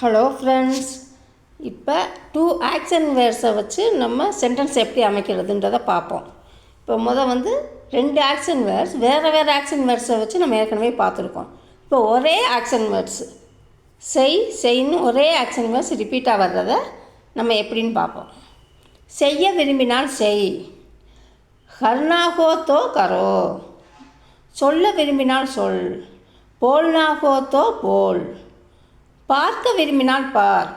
Hello friends, இப்போ 2 action வேர்ட்ஸை வச்சு நம்ம சென்டென்ஸ் எப்படி அமைக்கிறதுன்றதை பார்ப்போம். இப்போ வந்து 2 ஆக்ஷன் வேர்ட்ஸ் வேறு ஆக்ஷன் வேர்ட்ஸை வச்சு நம்ம ஏற்கனவே பார்த்துருக்கோம். இப்போ ஒரே ஆக்ஷன் வேர்ட்ஸ் செய்ன்னு ஒரே ஆக்ஷன் வேர்ட்ஸ் ரிப்பீட்டாக வர்றதை நம்ம எப்படின்னு பார்ப்போம். செய்ய விரும்பினால் செய், கர்னா ஹோ தோ கரோ, சொல்ல விரும்பினால் சொல், போல்னா ஹோ தோ போல், பார்க்க விரும்பினால் பார்,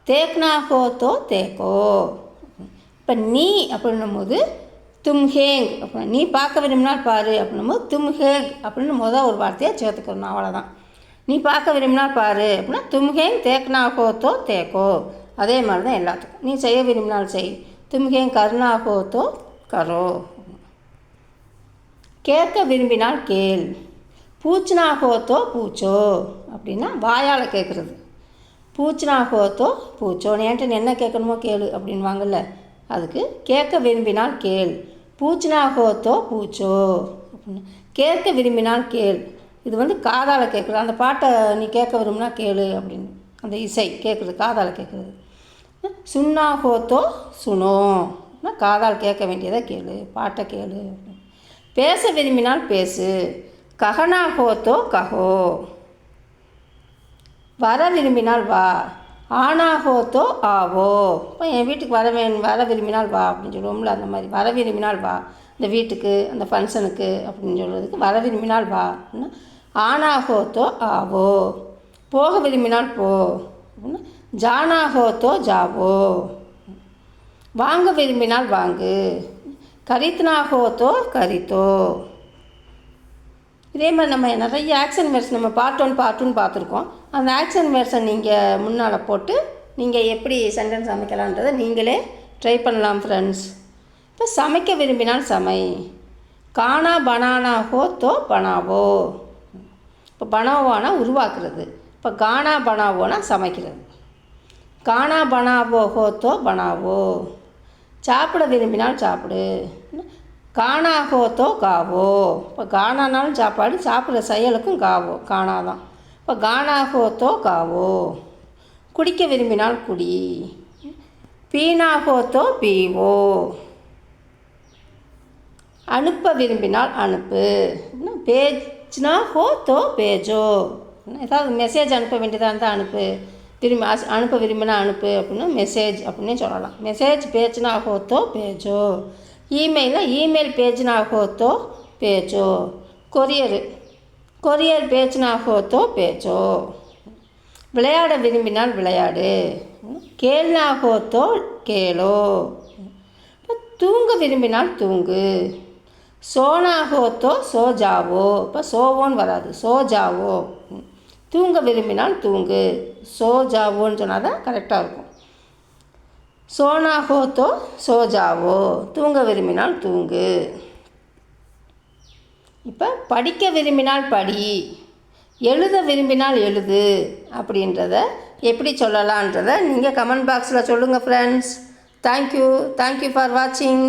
தேக்னா ஹோ தோ தேக்கோ. இப்போ நீ அப்படின்னும் போது தும்ஹேங் அப்படின்னு, நீ பார்க்க விரும்பினால் பாரு அப்படின்னும் போது தும்ஹேங் அப்படின்னு ஒரு வார்த்தையை சேர்த்துக்கணும், அவ்வளோதான். நீ பார்க்க விரும்பினால் பாரு அப்படின்னா தும்ஹேங் தேக்னா ஹோ தோ தேக்கோ. அதே மாதிரி தான் எல்லாத்துக்கும். நீ செய்ய விரும்பினால் செய், தும்ஹேங் கர்னா ஹோ தோ கரோ. கேட்க விரும்பினால் கேள், பூச்னா ஹோ தோ பூச்சோ அப்படின்னா வாயால் கேட்குறது. பூச்னா ஹோ தோ பூச்சோ, என்கிட்ட என்ன கேட்கணுமோ கேளு அப்படின்வாங்கல்ல, அதுக்கு கேட்க விரும்பினால் கேள், பூச்னா ஹோ தோ பூச்சோ அப்படின்னு. கேட்க விரும்பினால் கேள், இது காதால் கேட்குறது. அந்த பாட்டை நீ கேட்க விரும்பினா கேளு அப்படின்னு, அந்த இசை கேட்குறது, காதால் கேட்குறது. சுன்னா ஹோ தோ சுனோ, காதால் கேட்க வேண்டியதை கேளு, பாட்டை கேளு. பேச விரும்பினால் பேசு, கஹனா ஹோ தோ கஹோ. வர விரும்பினால் வா, ஆனா ஹோ தோ ஆவோ. இப்போ என் வீட்டுக்கு வர விரும்பினால் வா அப்படின்னு சொல்லுவோம்ல, அந்த மாதிரி வர விரும்பினால் வா, இந்த வீட்டுக்கு அந்த ஃபங்க்ஷனுக்கு அப்படின்னு சொல்கிறதுக்கு வர விரும்பினால் வா அப்படின்னா ஆனா ஹோ தோ ஆவோ. போக விரும்பினால் போ அப்படின்னா ஜானா ஹோ தோ ஜாவோ. வாங்க விரும்பினால் வாங்கு, கரித்னா ஹோ தோ கரித்தோ. இதே மாதிரி நம்ம நிறைய ஆக்ஷன் வேர்ட்ஸ் நம்ம பார்ட் 1 பார்த்துருக்கோம். அந்த ஆக்ஷன் வேர்ட்ஸை நீங்கள் முன்னால் போட்டு நீங்கள் எப்படி சென்டென்ஸ் அமைக்கலான்றதை நீங்களே ட்ரை பண்ணலாம் ஃப்ரெண்ட்ஸ். இப்போ சமைக்க விரும்பினால் சமை, கானா பனானா ஹோ தோ பனாவோ. இப்போ பனாவோனா உருவாக்குறது, இப்போ கானா பனாவோனா சமைக்கிறது. கானா பனாவோ ஹோ தோ பனாவோ. சாப்பிட விரும்பினால் சாப்பிடு, கானா ஹோ தோ காவோ. இப்போ கானானாலும் சாப்பாடு, சாப்பிட்ற செயலுக்கும் காவோ கானா தான். இப்போ கானா ஹோ தோ காவோ. குடிக்க விரும்பினால் குடி, பீனா ஹோ தோ பீவோ. அனுப்ப விரும்பினால் அனுப்பு, பேஜ்னா ஹோ தோ பேஜோ. ஏதாவது மெசேஜ் அனுப்ப வேண்டியதாக இருந்தால் அனுப்பு, அனுப்ப விரும்பினா அனுப்பு அப்படின்னா மெசேஜ் அப்படின்னே சொல்லலாம். மெசேஜ் பேஜ்னா ஹோ தோ பேஜோ. இமெயில் பேஜ்னா ஹோ தோ பேஜோ. கொரியர் பேஜ்னா ஹோ தோ பேஜோ. விளையாட விரும்பினால் விளையாடு, கேள்னா ஹோ தோ கேளோ. தூங்க விரும்பினால் தூங்கு, சோனா ஹோ தோ சோ ஜாவோ. இப்போ சோவோன்னு வராது, சோ ஜாவோ. தூங்க விரும்பினால் தூங்கு, சோ ஜாவோன்னு சொன்னால் தான் கரெக்டாக இருக்கும். சோனா ஹோ தோ சோ ஜாவோ, தூங்க விரும்பினால் தூங்கு. இப்போ படிக்க விரும்பினால் படி, எழுத விரும்பினால் எழுது அப்படின்றத எப்படி சொல்லலான்றதை நீங்கள் கமெண்ட் பாக்ஸில் சொல்லுங்கள் ஃப்ரெண்ட்ஸ். தேங்க்யூ ஃபார் வாட்சிங்.